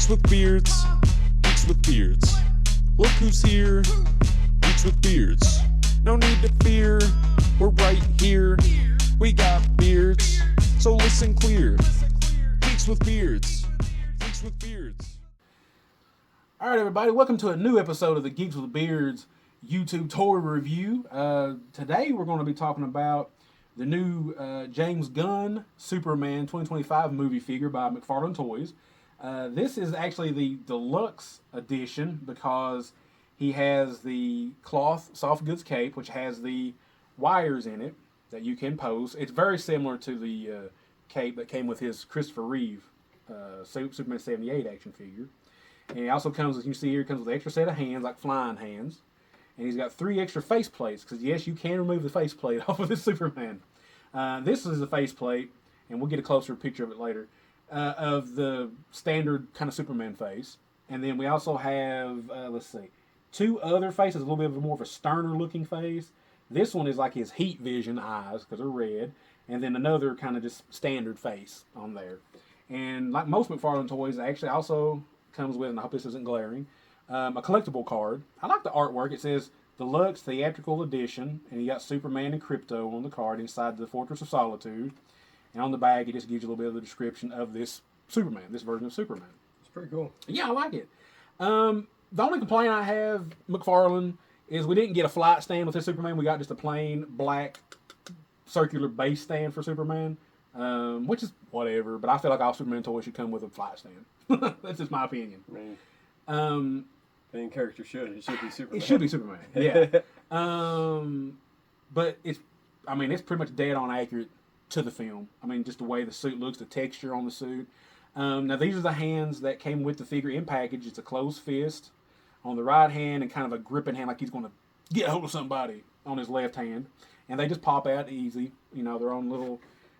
Geeks with beards, geeks with beards. Look who's here, geeks with beards. No need to fear, we're right here. We got beards, so listen clear. Geeks with beards, geeks with beards. All right, everybody, welcome to a new episode of the Geeks with Beards YouTube toy review. Today we're going to be talking about the new James Gunn Superman 2025 movie figure by Mcfarlane Toys. This is actually the deluxe edition because he has the cloth soft goods cape, which has the wires in it that you can pose. It's very similar to the cape that came with his Christopher Reeve Superman 78 action figure. And it also comes, as you see here, it comes with an extra set of hands, like flying hands. And he's got 3 extra face plates, because yes, you can remove the face plate off of this Superman. This is the face plate, and we'll get a closer picture of it later, of the standard kind of Superman face. And then we also have, 2 other faces, a little bit more of a sterner looking face. This one is like his heat vision eyes, because they're red. And then another kind of just standard face on there. And like most Mcfarlane toys, it actually also comes with, and I hope this isn't glaring, a collectible card. I like the artwork. It says Deluxe Theatrical Edition, and you got Superman and Crypto on the card inside the Fortress of Solitude. And on the back, it just gives you a little bit of the description of this Superman, this version of Superman. It's pretty cool. Yeah, I like it. The only complaint I have, McFarlane, is we didn't get a flight stand with this Superman. We got just a plain black circular base stand for Superman, which is whatever. But I feel like all Superman toys should come with a flight stand. That's just my opinion. Main character should. It should be Superman. It should be Superman, yeah. But it's pretty much dead on accurate to the film. I mean, just the way the suit looks, the texture on the suit. Now, these are the hands that came with the figure in package. It's a closed fist on the right hand and kind of a gripping hand like he's going to get a hold of somebody on his left hand. And they just pop out easy. You know, their own little...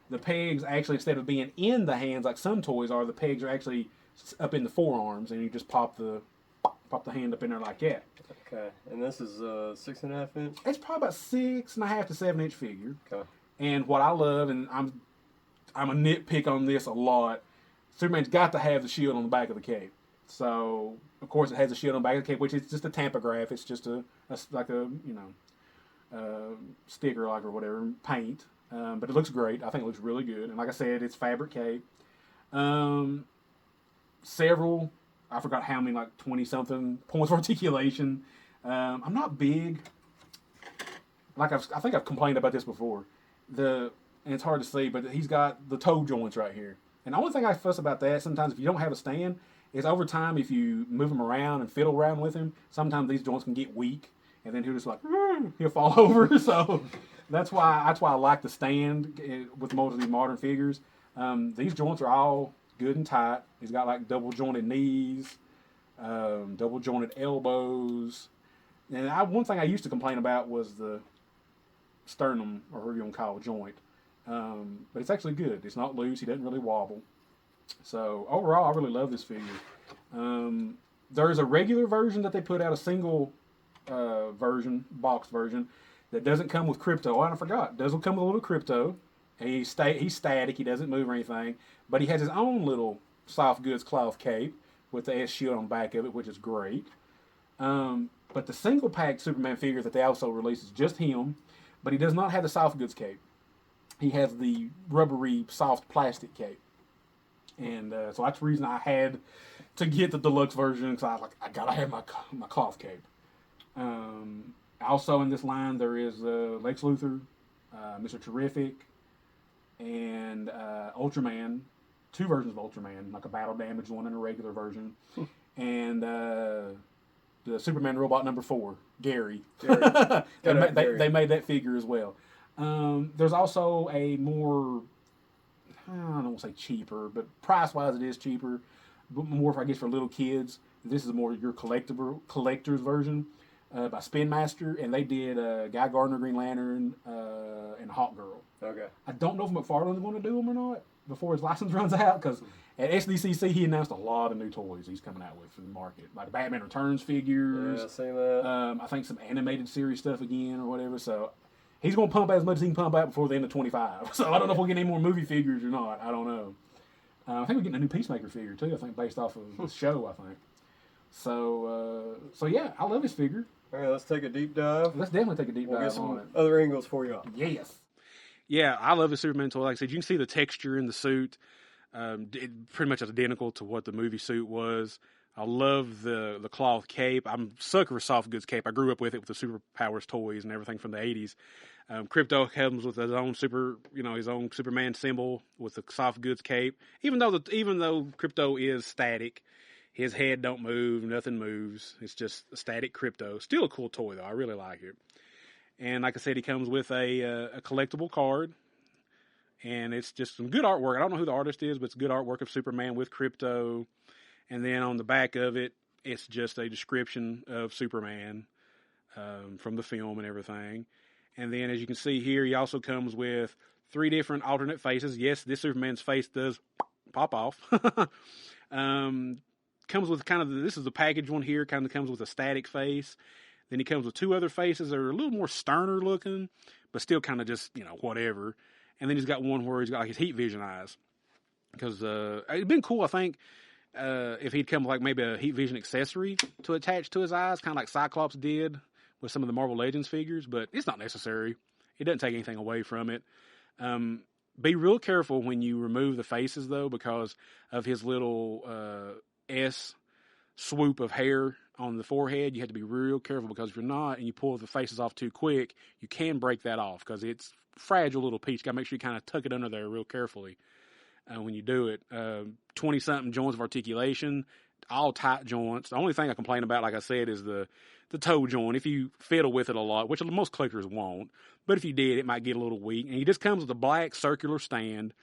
The pegs, actually, instead of being in the hands like some toys are, the pegs are actually up in the forearms, and you just pop the hand up in there like that. Okay, and this is 6.5 inch? It's probably about 6.5 to 7 inch figure. Okay. And what I love, and I'm a nitpick on this a lot, Superman's got to have the shield on the back of the cape. So, of course, it has a shield on the back of the cape, which is just a tampograph. It's just like a sticker, like, or whatever, paint. But it looks great. I think it looks really good. And like I said, it's fabric cape. Several, I forgot how many, like 20-something points of articulation. I'm not big. Like I think I've complained about this before. And it's hard to see, but he's got the toe joints right here. And the only thing I fuss about that, sometimes if you don't have a stand, is over time, if you move him around and fiddle around with him, sometimes these joints can get weak. And then he'll just he'll fall over. So that's why I like the stand with most of these modern figures. These joints are all good and tight. He's got like double jointed knees, double jointed elbows. And one thing I used to complain about was the sternum, or whatever you want to call a joint. But it's actually good. It's not loose. He doesn't really wobble. So overall, I really love this figure. There's a regular version that they put out, a single box version, that doesn't come with Crypto. Oh, and I forgot. Doesn't come with a little Crypto. He's static. He doesn't move or anything. But he has his own little soft goods cloth cape with the S shield on the back of it, which is great. But the single pack Superman figure that they also released is just him, but he does not have the soft goods cape. He has the rubbery, soft plastic cape. And so that's the reason I had to get the deluxe version, because I gotta have my cloth cape. Also in this line there is Lex Luthor, Mr. Terrific, and Ultraman. 2 versions of Ultraman, like a battle damaged one and a regular version. And the Superman robot number 4, Gary. They made that figure as well. There's also a more, I don't want to say cheaper, but price-wise it is cheaper, but more, I guess, for little kids. This is more your collector's version by Spin Master, and they did Guy Gardner, Green Lantern, and Hawk Girl. Okay. I don't know if McFarlane's going to do them or not before his license runs out, because at SDCC he announced a lot of new toys he's coming out with for the market, like Batman Returns figures. Yeah, I see that. I think some animated series stuff again or whatever. So he's going to pump out as much as he can pump out before the end of 25. So I don't know if we'll get any more movie figures or not. I don't know. I think we're getting a new Peacemaker figure too. I think based off of the show. I think. So yeah, I love his figure. All right, let's take a deep dive. Let's definitely take a deep We'll dive get on some it. other angles for y'all. Yes. Yeah, I love the Superman toy. Like I said, you can see the texture in the suit. Pretty much identical to what the movie suit was. I love the cloth cape. I'm a sucker for soft goods cape. I grew up with it with the Superpowers toys and everything from the 80s. Krypto comes with his own his own Superman symbol with the soft goods cape. Even though Krypto is static, his head don't move, nothing moves. It's just a static Krypto. Still a cool toy though. I really like it. And like I said, he comes with a collectible card. And it's just some good artwork. I don't know who the artist is, but it's good artwork of Superman with Krypto. And then on the back of it, it's just a description of Superman from the film and everything. And then, as you can see here, he also comes with 3 different alternate faces. Yes, this Superman's face does pop off. Comes with this is the package one here, kind of comes with a static face. Then he comes with 2 other faces that are a little more sterner looking, but still kind of just, whatever. And then he's got one where he's got like his heat vision eyes. Because it'd been cool, I think, if he'd come with like maybe a heat vision accessory to attach to his eyes, kind of like Cyclops did with some of the Marvel Legends figures, but it's not necessary. It doesn't take anything away from it. Be real careful when you remove the faces, though, because of his little S swoop of hair on the forehead. You have to be real careful, because if you're not and you pull the faces off too quick, you can break that off, because it's fragile little piece. You got to make sure you kind of tuck it under there real carefully when you do it. 20-something joints of articulation, all tight joints. The only thing I complain about, like I said, is the toe joint. If you fiddle with it a lot, which most collectors won't, but if you did, it might get a little weak. And he just comes with a black circular stand.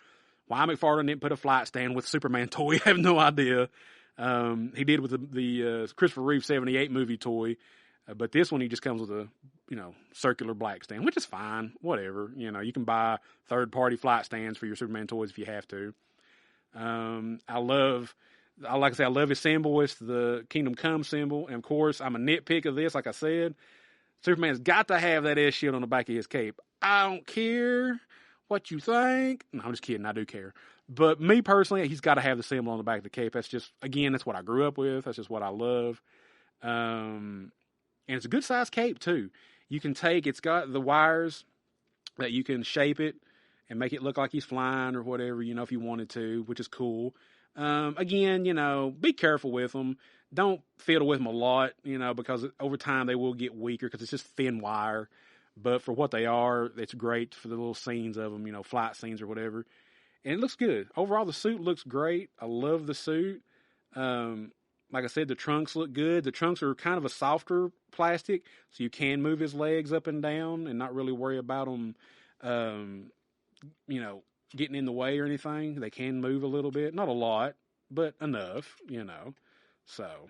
Why Mcfarlane didn't put a flight stand with Superman toy, I have no idea. He did with the Christopher Reeve 78 movie toy, but this one he just comes with a circular black stand, which is fine. Whatever, you can buy third-party flight stands for your Superman toys if you have to. I love his symbol. It's the Kingdom Come symbol, and of course I'm a nitpick of this. Like I said, Superman's got to have that S shield on the back of his cape. I don't care what you think. No, I'm just kidding. I do care. But me personally, he's got to have the symbol on the back of the cape. That's just, again, that's what I grew up with. That's just what I love. And it's a good size cape too. It's got the wires that you can shape it and make it look like he's flying or whatever, if you wanted to, which is cool. Again, be careful with them. Don't fiddle with them a lot, because over time they will get weaker because it's just thin wire. But for what they are, it's great for the little scenes of them, flight scenes or whatever. And it looks good. Overall, the suit looks great. I love the suit. Like I said, the trunks look good. The trunks are kind of a softer plastic, so you can move his legs up and down and not really worry about them, getting in the way or anything. They can move a little bit. Not a lot, but enough, So,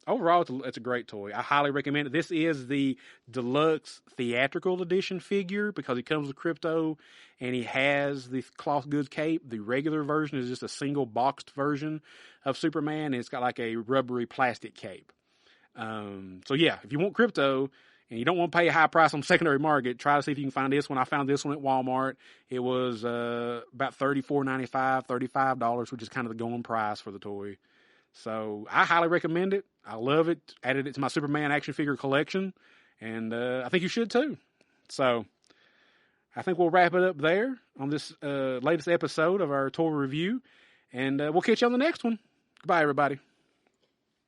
overall, it's a great toy. I highly recommend it. This is the deluxe theatrical edition figure because it comes with Krypto and he has the cloth goods cape. The regular version is just a single boxed version of Superman, and it's got like a rubbery plastic cape. So yeah, if you want Krypto and you don't want to pay a high price on the secondary market, try to see if you can find this one. I found this one at Walmart. It was about $34.95, $35, which is kind of the going price for the toy. So I highly recommend it. I love it. Added it to my Superman action figure collection, and I think you should too. So I think we'll wrap it up there on this latest episode of our toy review, and we'll catch you on the next one. Goodbye, everybody.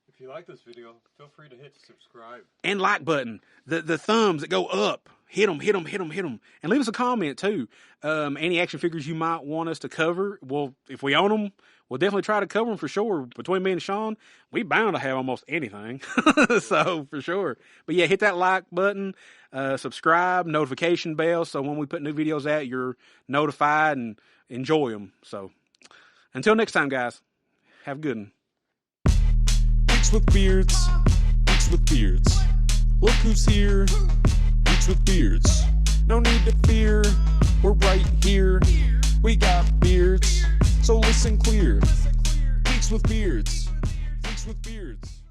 If you like this video, feel free to hit subscribe. And like button. The thumbs that go up. Hit them. And leave us a comment, too. Any action figures you might want us to cover. Well, if we own them, we'll definitely try to cover them for sure. Between me and Shaun, we bound to have almost anything. So, for sure. But yeah, hit that like button. Subscribe, notification bell. So when we put new videos out, you're notified and enjoy them. So, until next time, guys. Have a good one. Geeks with beards. Geeks with beards. Look who's here. Geeks with beards. No need to fear. We're right here. We got beards. So listen clear. Geeks with beards. Geeks with beards.